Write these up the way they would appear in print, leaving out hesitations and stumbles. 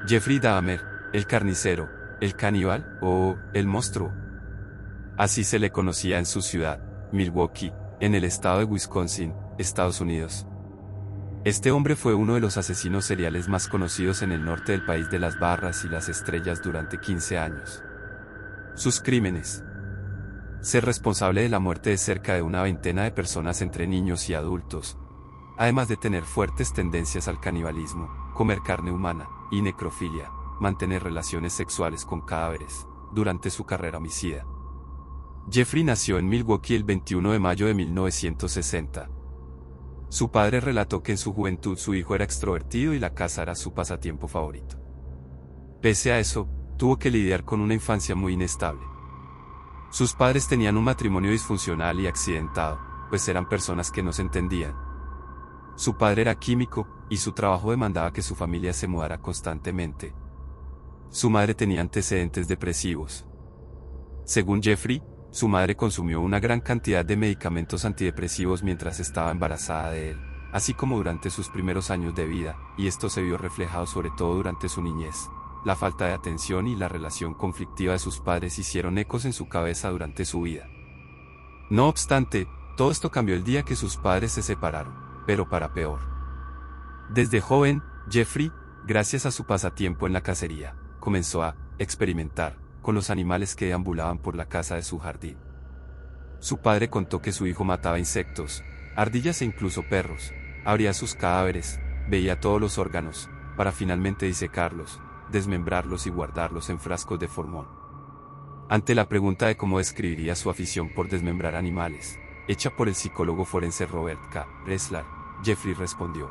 Jeffrey Dahmer, el carnicero, el caníbal o el monstruo. Así se le conocía en su ciudad, Milwaukee, en el estado de Wisconsin, Estados Unidos. Este hombre fue uno de los asesinos seriales más conocidos en el norte del país de las barras y las estrellas durante 15 años. Sus crímenes: ser responsable de la muerte de cerca de una veintena de personas entre niños y adultos, además de tener fuertes tendencias al canibalismo, comer carne humana y necrofilia, mantener relaciones sexuales con cadáveres, durante su carrera homicida. Jeffrey nació en Milwaukee el 21 de mayo de 1960. Su padre relató que en su juventud su hijo era extrovertido y la caza era su pasatiempo favorito. Pese a eso, tuvo que lidiar con una infancia muy inestable. Sus padres tenían un matrimonio disfuncional y accidentado, pues eran personas que no se entendían. Su padre era químico, y su trabajo demandaba que su familia se mudara constantemente. Su madre tenía antecedentes depresivos. Según Jeffrey, su madre consumió una gran cantidad de medicamentos antidepresivos mientras estaba embarazada de él, así como durante sus primeros años de vida, y esto se vio reflejado sobre todo durante su niñez. La falta de atención y la relación conflictiva de sus padres hicieron ecos en su cabeza durante su vida. No obstante, todo esto cambió el día que sus padres se separaron, pero para peor. Desde joven, Jeffrey, gracias a su pasatiempo en la cacería, comenzó a experimentar con los animales que deambulaban por la casa de su jardín. Su padre contó que su hijo mataba insectos, ardillas e incluso perros, abría sus cadáveres, veía todos los órganos, para finalmente disecarlos, desmembrarlos y guardarlos en frascos de formol. Ante la pregunta de cómo describiría su afición por desmembrar animales, hecha por el psicólogo forense Robert K. Bresler, Jeffrey respondió: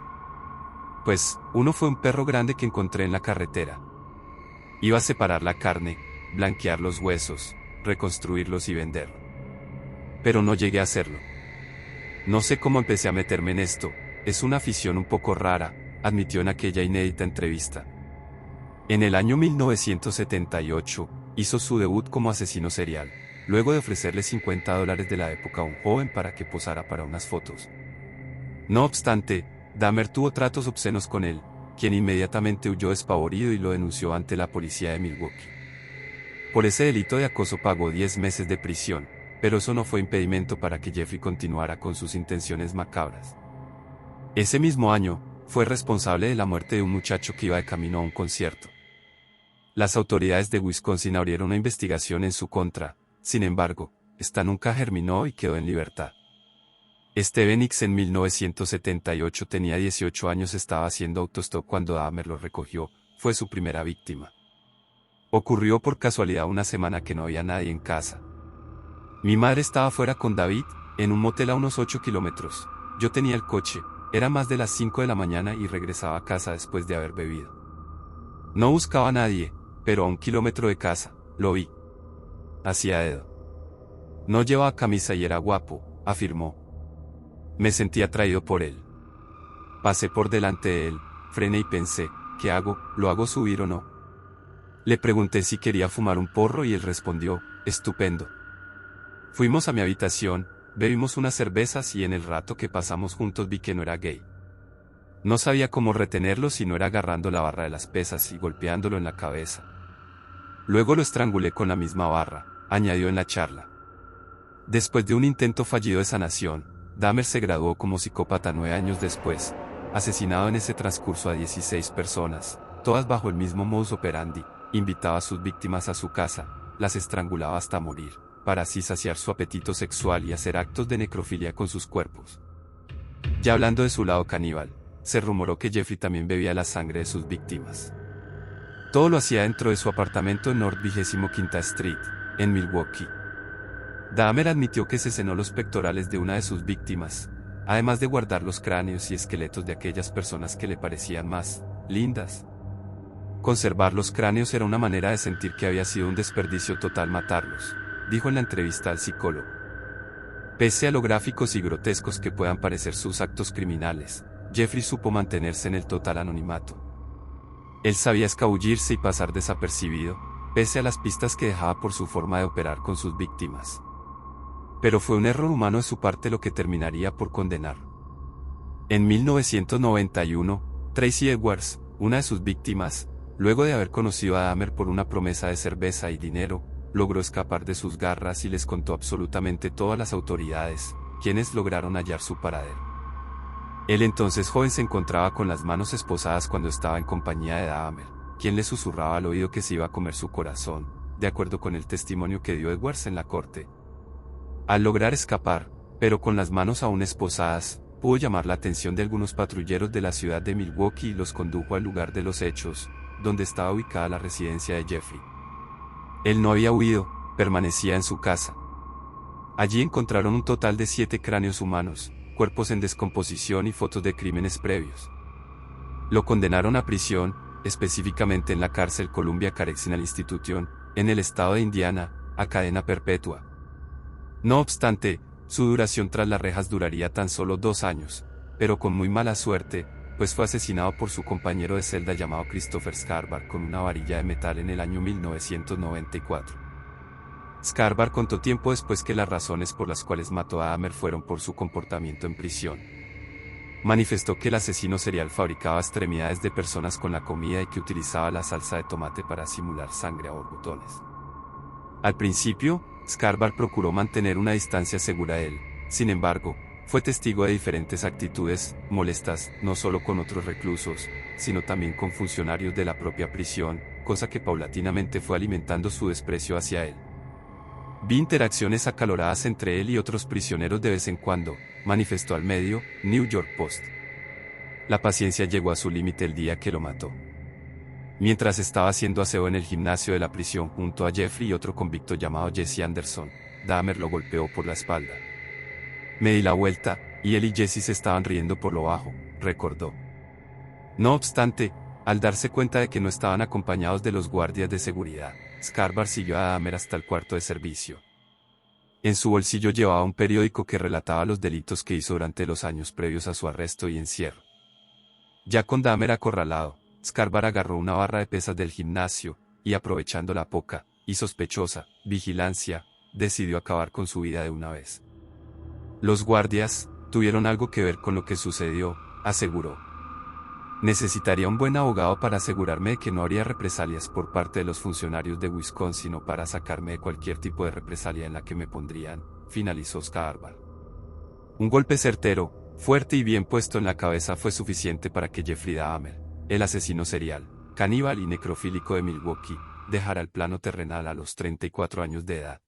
pues, uno fue un perro grande que encontré en la carretera. Iba a separar la carne, blanquear los huesos, reconstruirlos y venderlo. Pero no llegué a hacerlo. No sé cómo empecé a meterme en esto, es una afición un poco rara, admitió en aquella inédita entrevista. En el año 1978, hizo su debut como asesino serial, luego de ofrecerle $50 de la época a un joven para que posara para unas fotos. No obstante, Dahmer tuvo tratos obscenos con él, quien inmediatamente huyó despavorido y lo denunció ante la policía de Milwaukee. Por ese delito de acoso pagó 10 meses de prisión, pero eso no fue impedimento para que Jeffrey continuara con sus intenciones macabras. Ese mismo año, fue responsable de la muerte de un muchacho que iba de camino a un concierto. Las autoridades de Wisconsin abrieron una investigación en su contra, sin embargo, esta nunca germinó y quedó en libertad. Steven Hicks en 1978 tenía 18 años, estaba haciendo autostop cuando Dahmer lo recogió, fue su primera víctima. Ocurrió por casualidad una semana que no había nadie en casa. Mi madre estaba fuera con David, en un motel a unos 8 kilómetros. Yo tenía el coche, era más de las 5 de la mañana y regresaba a casa después de haber bebido. No buscaba a nadie, pero a 1 kilómetro de casa, lo vi. Hacía dedo. No llevaba camisa y era guapo, afirmó. Me sentí atraído por él. Pasé por delante de él, frené y pensé, ¿qué hago? ¿Lo hago subir o no? Le pregunté si quería fumar un porro y él respondió, estupendo. Fuimos a mi habitación, bebimos unas cervezas y en el rato que pasamos juntos vi que no era gay. No sabía cómo retenerlo si no era agarrando la barra de las pesas y golpeándolo en la cabeza. Luego lo estrangulé con la misma barra, añadió en la charla. Después de un intento fallido de sanación, Dahmer se graduó como psicópata 9 años después, asesinado en ese transcurso a 16 personas, todas bajo el mismo modus operandi. Invitaba a sus víctimas a su casa, las estrangulaba hasta morir, para así saciar su apetito sexual y hacer actos de necrofilia con sus cuerpos. Ya hablando de su lado caníbal, se rumoró que Jeffrey también bebía la sangre de sus víctimas. Todo lo hacía dentro de su apartamento en North 25ª Street, en Milwaukee. Dahmer admitió que se cenó los pectorales de una de sus víctimas, además de guardar los cráneos y esqueletos de aquellas personas que le parecían más lindas. Conservar los cráneos era una manera de sentir que había sido un desperdicio total matarlos, dijo en la entrevista al psicólogo. Pese a lo gráficos y grotescos que puedan parecer sus actos criminales, Jeffrey supo mantenerse en el total anonimato. Él sabía escabullirse y pasar desapercibido, pese a las pistas que dejaba por su forma de operar con sus víctimas. Pero fue un error humano de su parte lo que terminaría por condenarlo. En 1991, Tracy Edwards, una de sus víctimas, Luego de haber conocido a Dahmer por una promesa de cerveza y dinero, logró escapar de sus garras y les contó absolutamente todo a las autoridades, quienes lograron hallar su paradero. El entonces joven se encontraba con las manos esposadas cuando estaba en compañía de Dahmer, quien le susurraba al oído que se iba a comer su corazón, de acuerdo con el testimonio que dio Edwards en la corte. Al lograr escapar, pero con las manos aún esposadas, pudo llamar la atención de algunos patrulleros de la ciudad de Milwaukee y los condujo al lugar de los hechos, donde estaba ubicada la residencia de Jeffrey. Él no había huido, permanecía en su casa. Allí encontraron un total de 7 cráneos humanos, cuerpos en descomposición y fotos de crímenes previos. Lo condenaron a prisión, específicamente en la cárcel Columbia Correctional Institution, en el estado de Indiana, a cadena perpetua. No obstante, su duración tras las rejas duraría tan solo 2 años, pero con muy mala suerte, pues fue asesinado por su compañero de celda llamado Christopher Scarbar con una varilla de metal en el año 1994. Scarbar contó tiempo después que las razones por las cuales mató a Dahmer fueron por su comportamiento en prisión. Manifestó que el asesino serial fabricaba extremidades de personas con la comida y que utilizaba la salsa de tomate para simular sangre a borbotones. Al principio, Scarbar procuró mantener una distancia segura de él, sin embargo, fue testigo de diferentes actitudes molestas, no solo con otros reclusos, sino también con funcionarios de la propia prisión, cosa que paulatinamente fue alimentando su desprecio hacia él. Vi interacciones acaloradas entre él y otros prisioneros de vez en cuando, manifestó al medio New York Post. La paciencia llegó a su límite el día que lo mató. Mientras estaba haciendo aseo en el gimnasio de la prisión junto a Jeffrey y otro convicto llamado Jesse Anderson, Dahmer lo golpeó por la espalda. Me di la vuelta, y él y Jesse se estaban riendo por lo bajo, recordó. No obstante, al darse cuenta de que no estaban acompañados de los guardias de seguridad, Scarbar siguió a Dahmer hasta el cuarto de servicio. En su bolsillo llevaba un periódico que relataba los delitos que hizo durante los años previos a su arresto y encierro. Ya con Dahmer acorralado, Scarbar agarró una barra de pesas del gimnasio, y aprovechando la poca, y sospechosa, vigilancia, decidió acabar con su vida de una vez. Los guardias tuvieron algo que ver con lo que sucedió, aseguró. Necesitaría un buen abogado para asegurarme de que no habría represalias por parte de los funcionarios de Wisconsin o para sacarme de cualquier tipo de represalia en la que me pondrían, finalizó Scarbar. Un golpe certero, fuerte y bien puesto en la cabeza fue suficiente para que Jeffrey Dahmer, el asesino serial, caníbal y necrofílico de Milwaukee, dejara el plano terrenal a los 34 años de edad.